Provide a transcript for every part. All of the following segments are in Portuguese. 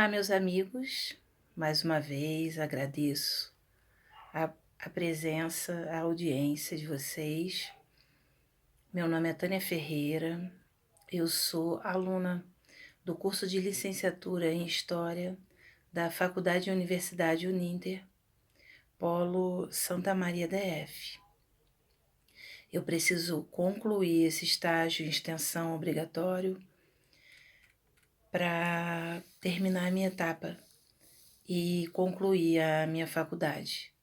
Olá, meus amigos. Mais uma vez agradeço a presença, a audiência de vocês. Meu nome é Tânia Ferreira, eu sou aluna do curso de licenciatura em História da Faculdade e Universidade Uninter, Polo Santa Maria DF. Eu preciso concluir esse estágio em extensão obrigatório para terminar a minha etapa e concluir a minha faculdade.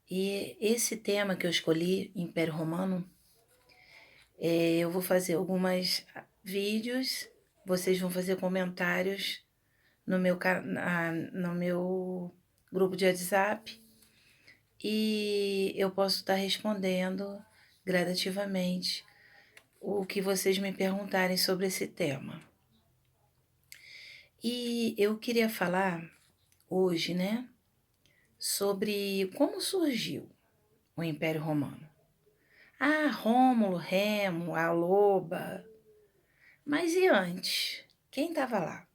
E esse tema que eu escolhi, Império Romano, eu vou fazer alguns vídeos, vocês vão fazer comentários no meu grupo de WhatsApp e eu posso estar respondendo gradativamente o que vocês me perguntarem sobre esse tema. E eu queria falar hoje, né, sobre como surgiu o Império Romano. Ah, Rômulo, Remo, a loba. Mas e antes? Quem estava lá?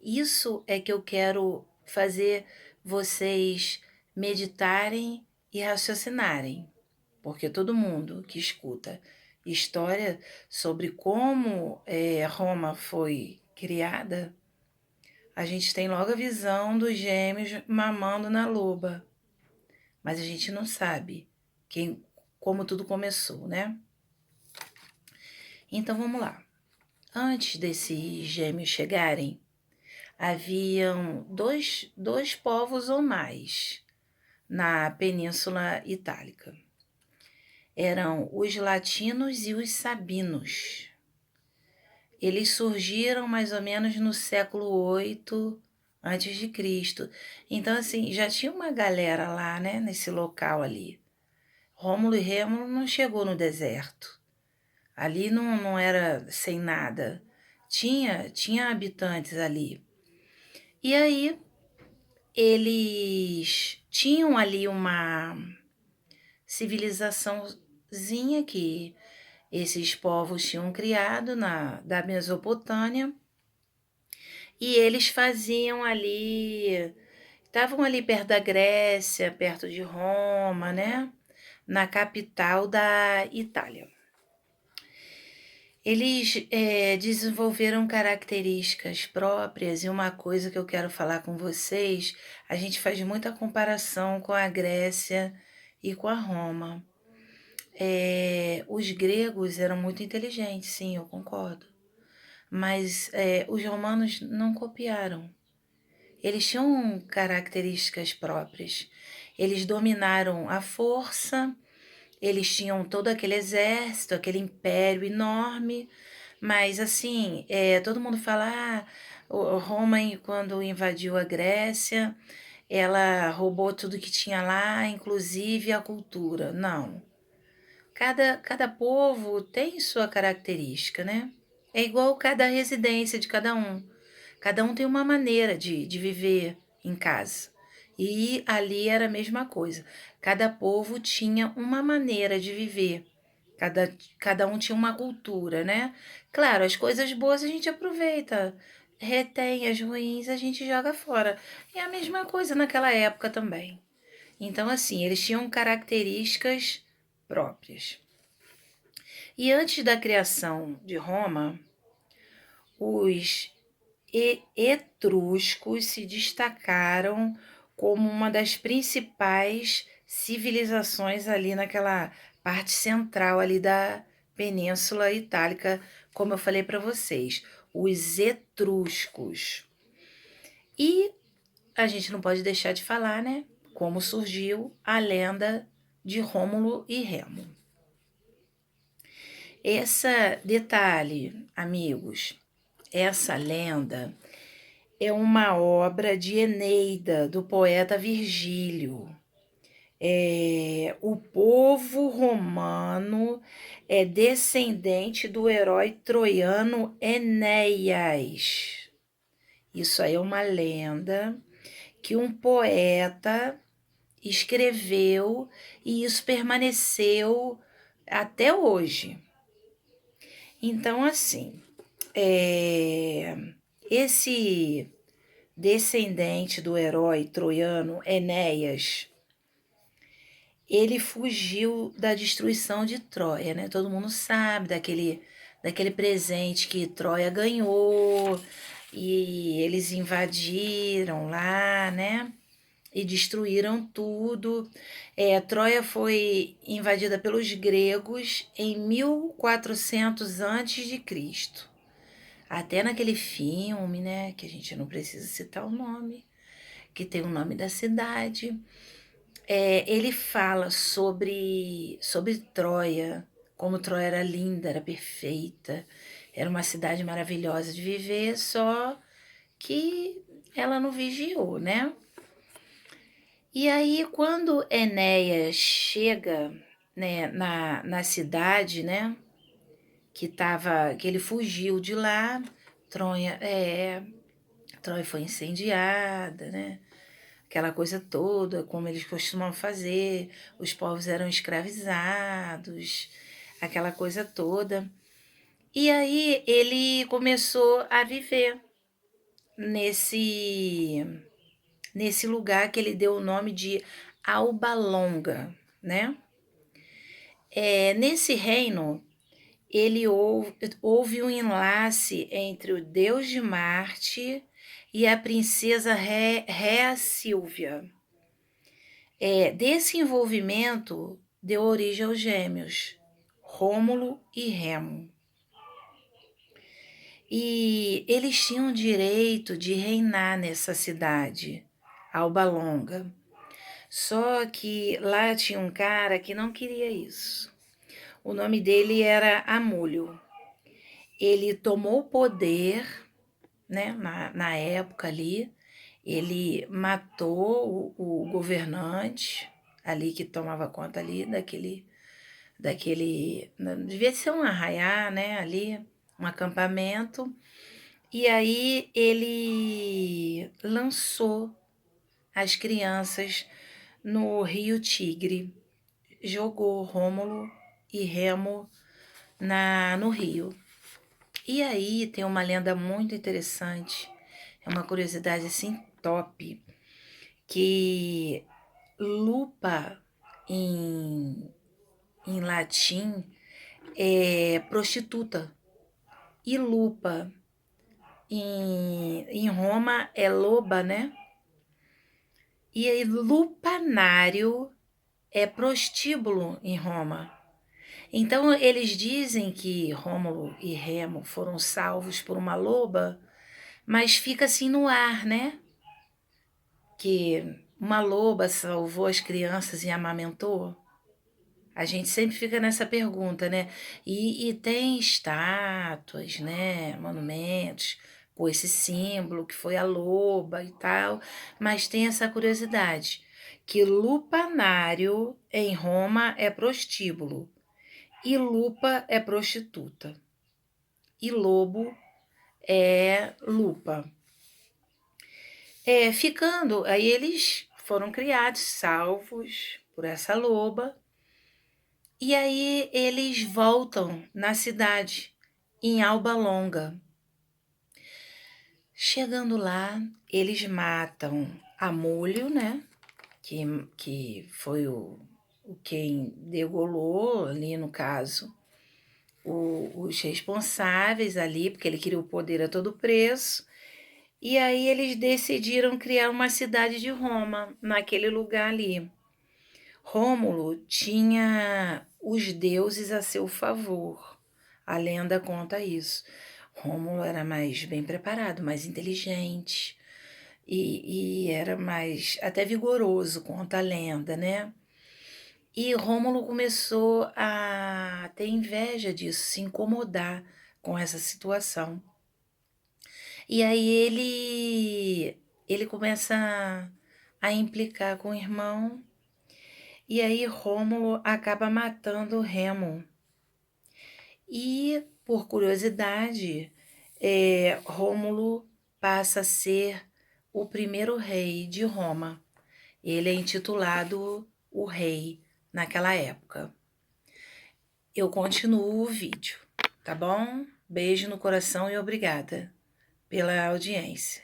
Isso é que eu quero fazer vocês meditarem e raciocinarem, porque todo mundo que escuta história sobre como Roma foi criada, a gente tem logo a visão dos gêmeos mamando na loba, mas a gente não sabe como tudo começou, né? Então vamos lá. Antes desses gêmeos chegarem, haviam dois povos ou mais na Península Itálica. Eram os latinos e os sabinos. Eles surgiram mais ou menos no século 8 antes de Cristo. Então, assim, já tinha uma galera lá, né, nesse local ali. Rômulo e Remo não chegou no deserto. Ali não era sem nada. Tinha habitantes ali. E aí, eles tinham ali uma civilizaçãozinha que esses povos tinham criado da Mesopotâmia. E eles faziam ali, estavam ali perto da Grécia, perto de Roma, né? Na capital da Itália. Eles desenvolveram características próprias e uma coisa que eu quero falar com vocês, a gente faz muita comparação com a Grécia e com a Roma. Os gregos eram muito inteligentes, sim, eu concordo. Mas os romanos não copiaram. Eles tinham características próprias. Eles dominaram a força, eles tinham todo aquele exército, aquele império enorme, mas assim, todo mundo fala, Roma, quando invadiu a Grécia, ela roubou tudo que tinha lá, inclusive a cultura. Não. Cada povo tem sua característica, né? É igual cada residência de cada um. Cada um tem uma maneira de viver em casa. E ali era a mesma coisa. Cada povo tinha uma maneira de viver. Cada um tinha uma cultura, né? Claro, as coisas boas a gente aproveita, retém as ruins, a gente joga fora. E a mesma coisa naquela época também. Então, assim, eles tinham características próprias. E antes da criação de Roma, os etruscos se destacaram como uma das principais civilizações ali naquela parte central ali da Península Itálica, como eu falei para vocês, os etruscos. E a gente não pode deixar de falar, né, como surgiu a lenda de Rômulo e Remo. Esse detalhe, amigos, essa lenda é uma obra de Eneida, do poeta Virgílio. O povo romano é descendente do herói troiano Enéas. Isso aí é uma lenda que um poeta escreveu e isso permaneceu até hoje. Então, assim, esse descendente do herói troiano Enéas, ele fugiu da destruição de Troia, né? Todo mundo sabe daquele presente que Troia ganhou e eles invadiram lá, né? E destruíram tudo. Troia foi invadida pelos gregos em 1400 antes de Cristo. Até naquele filme, né, que a gente não precisa citar o nome, que tem o nome da cidade, ele fala sobre Troia, como Troia era linda, era perfeita, era uma cidade maravilhosa de viver, só que ela não vigiou, né? E aí, quando Enéas chega, né, na cidade, né, que ele fugiu de lá, Troia foi incendiada, né? Aquela coisa toda, como eles costumam fazer, os povos eram escravizados, aquela coisa toda. E aí ele começou a viver nesse nesse lugar que ele deu o nome de Alba Longa, né? Nesse reino, houve um enlace entre o deus de Marte e a princesa Réa Sílvia. Desse envolvimento deu origem aos gêmeos, Rômulo e Remo. E eles tinham direito de reinar nessa cidade, Alba Longa. Só que lá tinha um cara que não queria isso. O nome dele era Amúlio. Ele tomou o poder, né, na época ali, ele matou o governante ali que tomava conta ali devia ser um arraiá, né, ali, um acampamento, e aí ele lançou as crianças no Rio Tigre, jogou Rômulo e Remo no rio. E aí tem uma lenda muito interessante, é uma curiosidade assim top, que lupa em latim é prostituta e lupa em Roma é loba, né? E aí lupanário é prostíbulo em Roma. Então eles dizem que Rômulo e Remo foram salvos por uma loba, mas fica assim no ar, né? Que uma loba salvou as crianças e amamentou. A gente sempre fica nessa pergunta, né? E tem estátuas, né? Monumentos com esse símbolo que foi a loba e tal, mas tem essa curiosidade que lupanário em Roma é prostíbulo e lupa é prostituta e lobo é lupa. Ficando, aí eles foram criados, salvos por essa loba, e aí eles voltam na cidade, em Alba Longa. Chegando lá, eles matam Amúlio, né? Que foi o quem degolou ali no caso os responsáveis ali, porque ele queria o poder a todo preço. E aí eles decidiram criar uma cidade de Roma, naquele lugar ali. Rômulo tinha os deuses a seu favor. A lenda conta isso. Rômulo era mais bem preparado, mais inteligente e era mais até vigoroso, conta a lenda, né? E Rômulo começou a ter inveja disso, se incomodar com essa situação. E aí ele começa a implicar com o irmão, e aí Rômulo acaba matando Remo. E, por curiosidade, Rômulo passa a ser o primeiro rei de Roma. Ele é intitulado o rei naquela época. Eu continuo o vídeo, tá bom? Beijo no coração e obrigada. pela audiência.